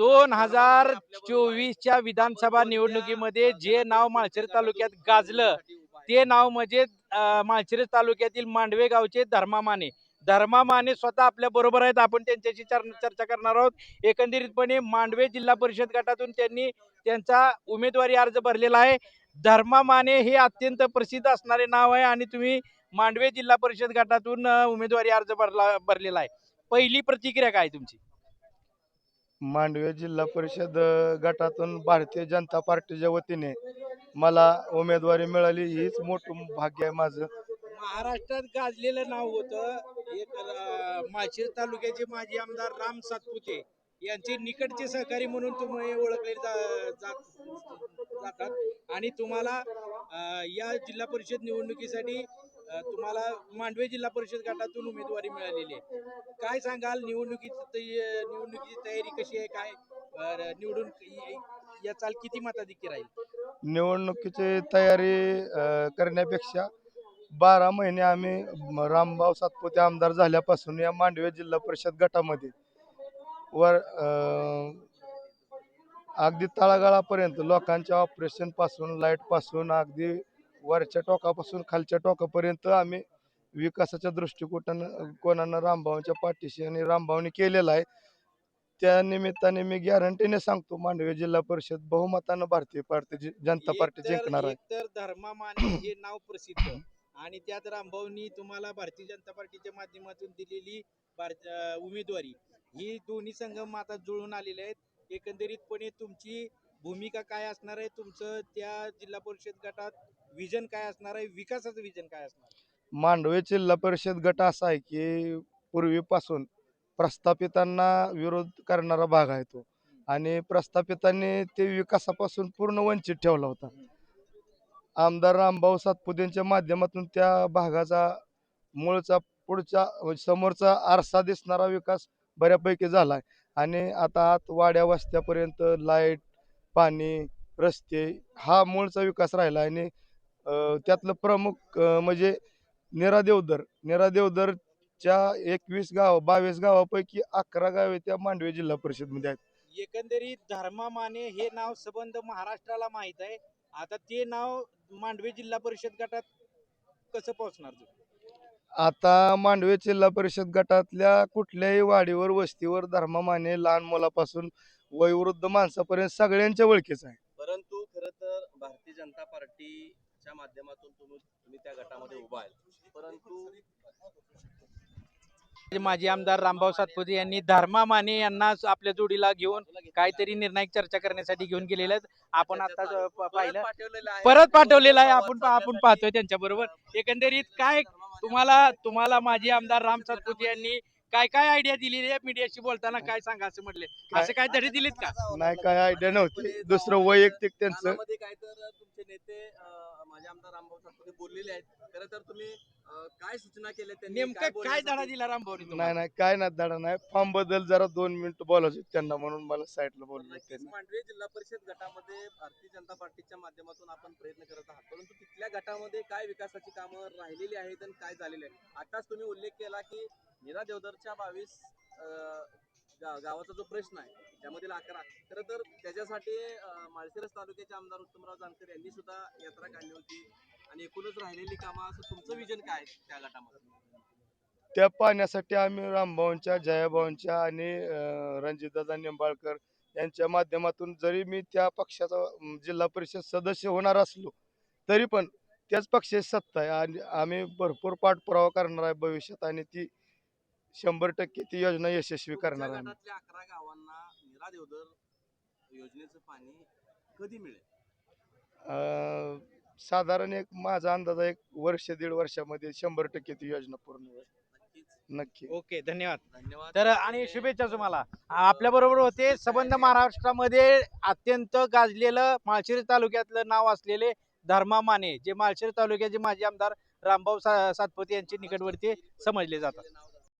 2024च्या विधानसभा निवडणुकीमध्ये जे नाव माळशिरस तालुक्यात गाजलं ते नाव म्हणजे माळशिरस तालुक्यातील मांडवे गावचे धर्मा माने. धर्मा माने स्वतः आपल्या बरोबर आहेत. आपण त्यांच्याशी चर्चा करणार आहोत. एकंदरीतपणे मांडवे जिल्हा परिषद गटातून त्यांनी त्यांचा उमेदवारी अर्ज भरलेला आहे. धर्मा माने हे अत्यंत प्रसिद्ध असणारे नाव आहे आणि तुम्ही मांडवे जिल्हा परिषद गटातून उमेदवारी अर्ज भरलेला आहे. पहिली प्रतिक्रिया काय तुमची? मांडवे जिल्हा परिषद गटातून भारतीय जनता पार्टीच्या वतीने मला उमेदवारी मिळाली, हीच मोठं भाग्य आहे माझं. महाराष्ट्रात गाजलेलं नाव होतं एक माळशिरस तालुक्याचे माजी आमदार राम सातपुते यांचे निकटचे सहकारी म्हणून तुम्ही ओळखले जातात आणि तुम्हाला या जिल्हा परिषद निवडणुकीसाठी तुम्हाला मांडवे जिल्हा परिषद गटातून उमेदवारी मिळालेली आहे. काय सांगाल निवडणुकीची तयारी कशी आहे? काय निवडून याचाल किती मताधिक्य राहील? निवडणुकीची तयारी करण्यापेक्षा 12 महिने आम्ही रामभाऊ सातपुते आमदार झाल्यापासून या मांडवे जिल्हा परिषद गटामध्ये वर अगदी तळागाळापर्यंत लोकांच्या ऑपरेशन पासून, लाईट पासून, अगदी वरच्या टोकापासून खालच्या टोकापर्यंत आम्ही विकासाच्या दृष्टिकोनानं रामभाऊंच्या पाठीशी आणि रामभाऊंनी केलेला आहे. त्या निमित्ताने मी गॅरंटीने सांगतो, मांडवे जिल्हा परिषद बहुमतानं भारतीय जनता पार्टी जिंकणार आहे. तर धर्मा माने हे नाव प्रसिद्ध आणि त्यात रामभाऊंनी तुम्हाला भारतीय जनता पार्टीच्या माध्यमातून दिलेली उमेदवारी, ही दोन्ही संघ आता जुळून आलेले आहेत. एकंदरीतपणे तुमची भूमिका काय असणार आहे? तुमचं त्या जिल्हा परिषद गटात विजन काय असणार आहे? विकासाचं विजन काय असणार आहे? मांडवे जिल्हा परिषद गट असा आहे की पूर्वीपासून प्रस्थापितांना विरोध करणारा भाग आहे तो, आणि प्रस्थापितांनी ते विकासापासून पूर्ण वंचित ठेवला होता. आमदार रामभाऊ सातपुतेंच्या माध्यमातून त्या भागाचा मूळचा पुढचा समोरचा आरसा दिसणारा विकास बऱ्यापैकी झाला आहे. आणि आता आत वाड्या वस्त्यापर्यंत लाईट, पाणी, रस्ते हा मूळचा विकास राहिला. आणि त्यातलं प्रमुख म्हणजे निरादेवदरच्या 22 गावापैकी 11 गावे त्या मांडवे जिल्हा परिषदमध्ये आहेत. एकंदरीत धर्मा माने हे नाव संबंध महाराष्ट्राला माहित आहे. आता ते नाव मांडवे जिल्हा परिषद गटात कसं पोहोचणार? आता मांडवे जिल्हा परिषद गटातल्या कुठल्याही वाडीवर, वस्तीवर धर्मा माने लहान मुलापासून वयोवृद्ध माणसापर्यंत सगळ्यांच्या ओळखीच आहे. परंतु खरं तर भारतीय जनता पार्टीच्या माध्यमातून तुम्ही त्या गटामध्ये उभा आहे, परंतु माजी आमदार रामभाऊ सातपुते यांनी धर्मा माने यांना आपल्या जोडीला घेऊन काहीतरी निर्णायक चर्चा करण्यासाठी घेऊन गेलेले आहेत. आपण आता पाहिलं, परत पाठवलेला आहे. आपण पाहतोय त्यांच्या बरोबर. एकंदरीत काय तुम्हाला माजी आमदार राम सातपुते यांनी काय आयडिया दिलेली आहे मीडियाशी बोलताना? काय सांगा असं म्हटले, असं काय धडे दिलेत का? नाही, काय आयडिया नव्हती. दुसरं वैयक्तिक त्यांचं काय तर तुमचे नेते माझे आमदार रामभाऊ सातपुते बोललेले आहेत. खरं तर तुम्ही काय सूचना केल्या त्यांनी? नेमकं काय धडा दिला रामभाऊनी? नाही, काय ना धडा नाही. फॉर्म बद्दल जरा 2 मिनिटं बोलायचं त्यांना, म्हणून मला साईडला बोलले त्यांनी. मांडवे जिल्हा परिषद गटामध्ये भारतीय जनता पार्टीच्या माध्यमातून आपण प्रयत्न करत आहात, परंतु तिथल्या गटामध्ये काय विकासाची कामं राहिलेली आहेत आणि काय झालेले आहे? आताच तुम्ही उल्लेख केला की मीरा देवधरच्या 22 गावाचा जो प्रश्न आहे त्यामधील 11, खरं तर त्याच्यासाठी माळशिरस तालुक्याचे आमदार उत्तमराव जानकर यांनी सुद्धा यात्रा काढली होती. आणि एकूणच राहिलेली कामं, असं तुमचं विजन काय त्या गटामध्ये? त्या पाहण्यासाठी आम्ही रामभाऊंच्या, जयाभाऊंच्या आणि रणजितदादा निंबाळकर यांच्या माध्यमातून, जरी मी त्या पक्षाचा जिल्हा परिषद सदस्य होणार असलो तरी पण त्याच पक्षाची सत्ता आहे आणि आम्ही भरपूर पाठपुरावा करणार आहे भविष्यात, आणि ती 100% ती योजना यशस्वी करणार आहे. 11 गावांना मीरा देवधर योजनेचं पाणी कधी मिळेल? साधारण माझा अंदाज एक वर्ष 1.5 वर्षामध्ये 100% ती योजना पूर्ण होईल. नक्की. ओके, धन्यवाद. धन्यवाद. तर आणि शुभेच्छा तुम्हाला. आपल्या बरोबर होते संबंध महाराष्ट्रामध्ये अत्यंत गाजलेलं माळशिरस तालुक्यातलं नाव असलेले धर्मा माने, जे माळशिरस तालुक्याचे माजी आमदार रामभाऊ सातपुते यांचे निकटवर्ती समजले जातात.